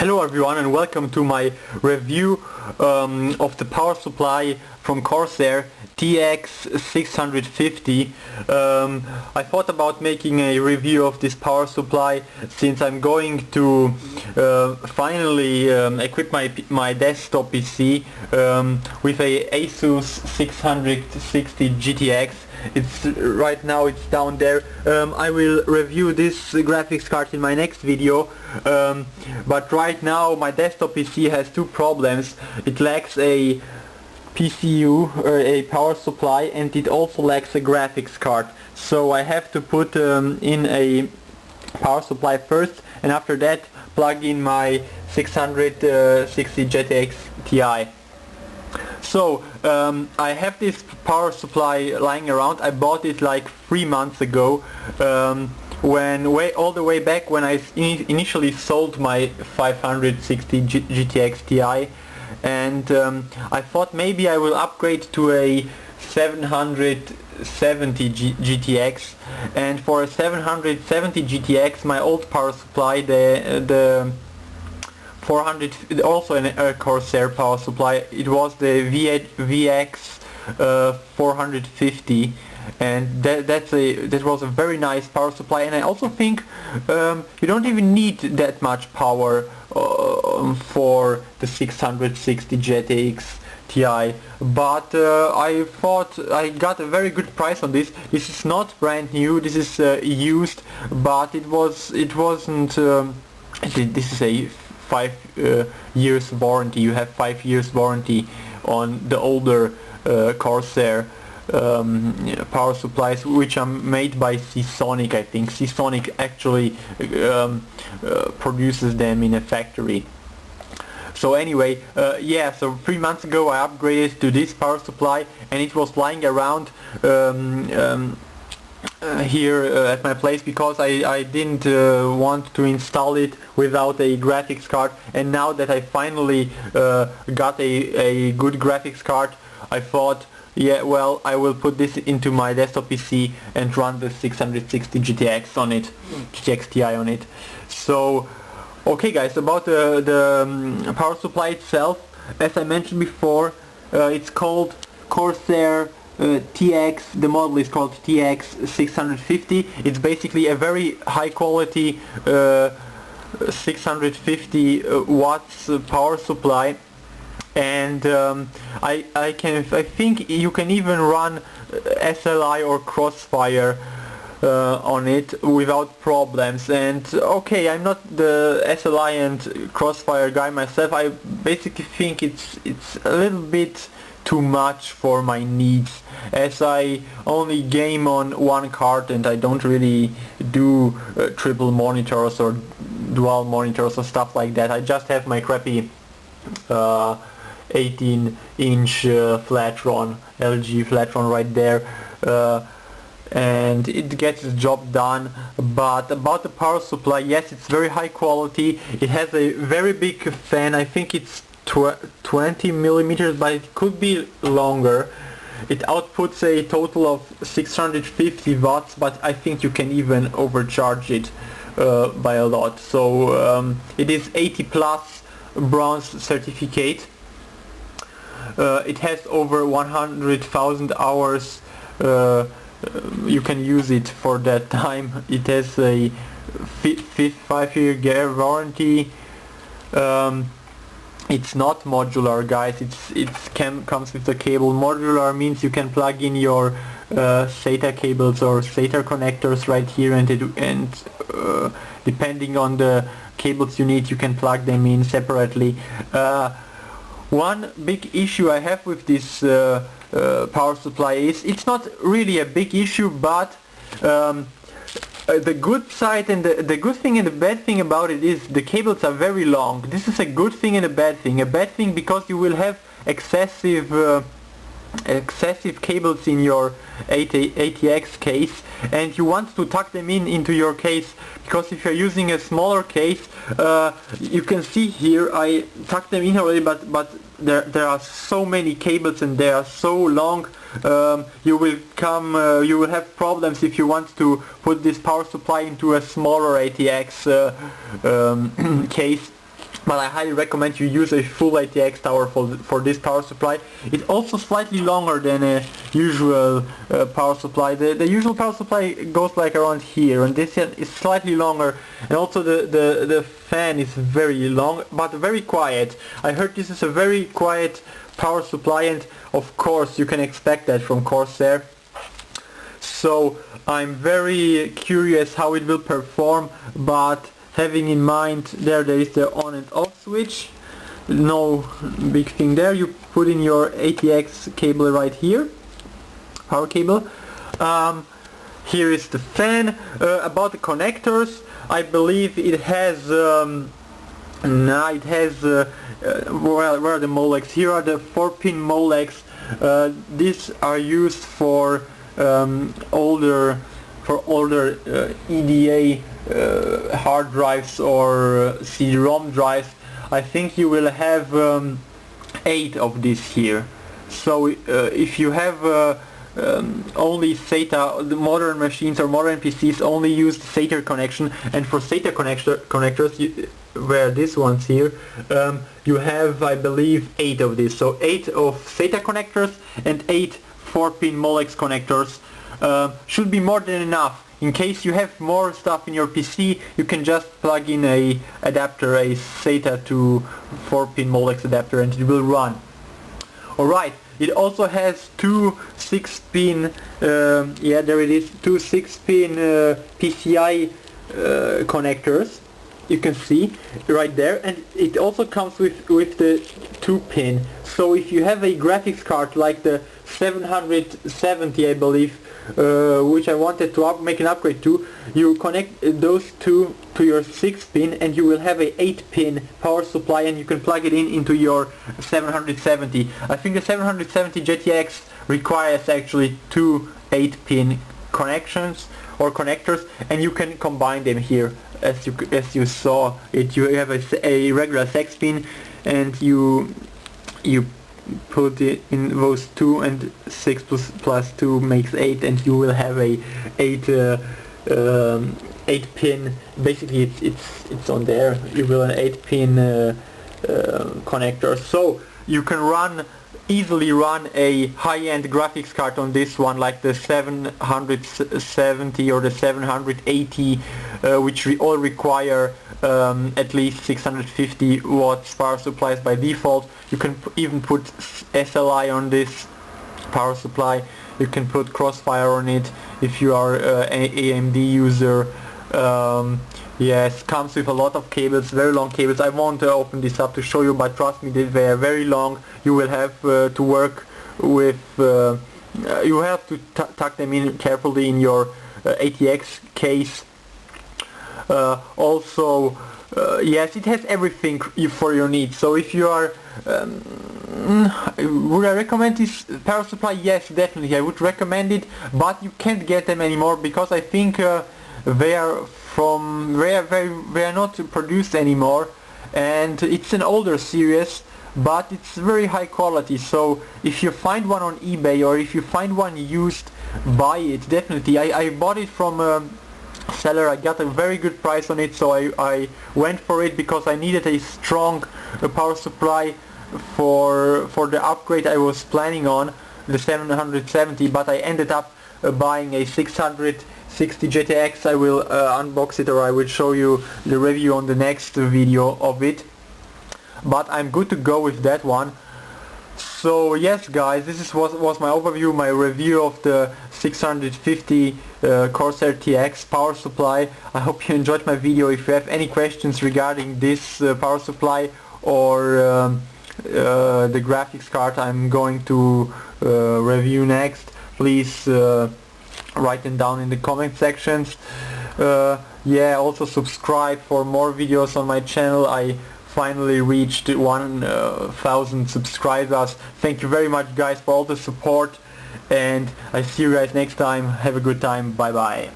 Hello everyone and welcome to my review of the power supply from Corsair TX 650. I thought about making a review of this power supply since I'm going to finally equip my desktop PC with a Asus 660 GTX. Right now it's down there. I will review this graphics card in my next video, but right now my desktop PC has two problems. It lacks a PSU, or a power supply, and it also lacks a graphics card. So I have to put in a power supply first, and after that plug in my 660 GTX Ti. So I have this power supply lying around. I bought it like 3 months ago, all the way back when I initially sold my 560 GTX Ti, and I thought maybe I will upgrade to a 770 GTX, and for a 770 GTX my old power supply, the 400, also a Corsair power supply, it was the VX 450, and that was a very nice power supply. And I also think you don't even need that much power for the 660 GTX Ti, but I thought I got a very good price on this. This is not brand new, this is used, but this is a 5 years warranty. You have 5 years warranty on the older Corsair power supplies, which are made by Seasonic. I think Seasonic actually produces them in a factory. So anyway, yeah, so 3 months ago I upgraded to this power supply, and it was lying around here at my place because I didn't want to install it without a graphics card. And now that I finally got a good graphics card, I thought, yeah, well, I will put this into my desktop PC and run the 660 GTX on it, GTX Ti on it. So, okay guys, about the power supply itself, as I mentioned before, it's called Corsair TX, the model is called TX 650. It's basically a very high quality 650 watts power supply, and I think you can even run SLI or Crossfire on it without problems. And okay, I'm not the SLI and Crossfire guy myself. I basically think it's a little bit too much for my needs, as I only game on one card and I don't really do triple monitors or dual monitors or stuff like that. I just have my crappy 18-inch Flatron, LG Flatron right there, and it gets the job done. But about the power supply, yes, it's very high quality. It has a very big fan. I think it's 20 millimeters, but it could be longer. It outputs a total of 650 watts, but I think you can even overcharge it by a lot. So it is 80 plus bronze certificate. It has over 100,000 hours. You can use it for that time. It has a 5-year warranty. It's not modular, guys. It comes with the cable. Modular means you can plug in your SATA cables or SATA connectors right here, and depending on the cables you need, you can plug them in separately. One big issue I have with this power supply is, it's not really a big issue, but the good side and the good thing and the bad thing about it is the cables are very long. This is a good thing and a bad thing. A bad thing because you will have excessive cables in your ATX case, and you want to tuck them into your case, because if you're using a smaller case, you can see here I tucked them in already, but there are so many cables and they are so long. You will have problems if you want to put this power supply into a smaller ATX case. but I highly recommend you use a full ATX tower for this power supply. It's also slightly longer than a usual power supply. The usual power supply goes like around here, and this is slightly longer, and also the fan is very long but very quiet. I heard this is a very quiet power supply, and of course you can expect that from Corsair. So I'm very curious how it will perform, but having in mind there is the on and off switch, no big thing there. You put in your ATX cable right here, power cable. Here is the fan. About the connectors, I believe it has well, where are the Molex? Here are the 4-pin Molex. These are used for older EDA hard drives or CD-ROM drives. I think you will have 8 of these here. So if you have only SATA, the modern machines or modern PCs only use the SATA connection, and for SATA connectors, where this one's here, you have, I believe, 8 of these. So 8 of SATA connectors and 8 4-pin Molex connectors should be more than enough. In case you have more stuff in your PC, you can just plug in a adapter, a SATA to 4-pin Molex adapter, and it will run. Alright, it also has two 6-pin, yeah, there it is, two 6-pin PCI connectors. You can see right there, and it also comes with the 2-pin. So if you have a graphics card like the 770, I believe, which I wanted to make an upgrade to, you connect those two to your 6-pin, and you will have a 8-pin power supply, and you can plug it into your 770. I think the 770 GTX requires actually two 8-pin connections or connectors, and you can combine them here. As you saw it, you have a regular 6-pin, and you put it in those 2, and 6 plus 2 makes 8, and you will have a 8-pin. Basically it's on there. You will an 8-pin connector, so you can easily run a high-end graphics card on this one, like the 770 or the 780, which all require at least 650 watts power supplies by default. You can even put SLI on this power supply. You can put Crossfire on it if you are an AMD user. Yes, comes with a lot of cables, very long cables. I won't open this up to show you, but trust me, they are very long. You will have to work with, you have to tuck them in carefully in your ATX case. Also, yes, it has everything for your needs. So if you are, would I recommend this power supply? Yes, definitely, I would recommend it, but you can't get them anymore because I think they are not produced anymore, and it's an older series, but it's very high quality. So if you find one on eBay, or if you find one used, buy it, definitely. I bought it from a seller. I got a very good price on it, so I went for it because I needed a strong power supply for the upgrade I was planning on, the 770, but I ended up buying a 660 GTX. I will unbox it, or I will show you the review on the next video of it, but I'm good to go with that one. So yes guys, this was my overview, my review of the 650 Corsair TX power supply. I hope you enjoyed my video. If you have any questions regarding this power supply or the graphics card I'm going to review next, please write them down in the comment sections. Yeah, also subscribe for more videos on my channel. I finally reached 1,000 subscribers. Thank you very much guys for all the support, and I see you guys next time. Have a good time. Bye bye.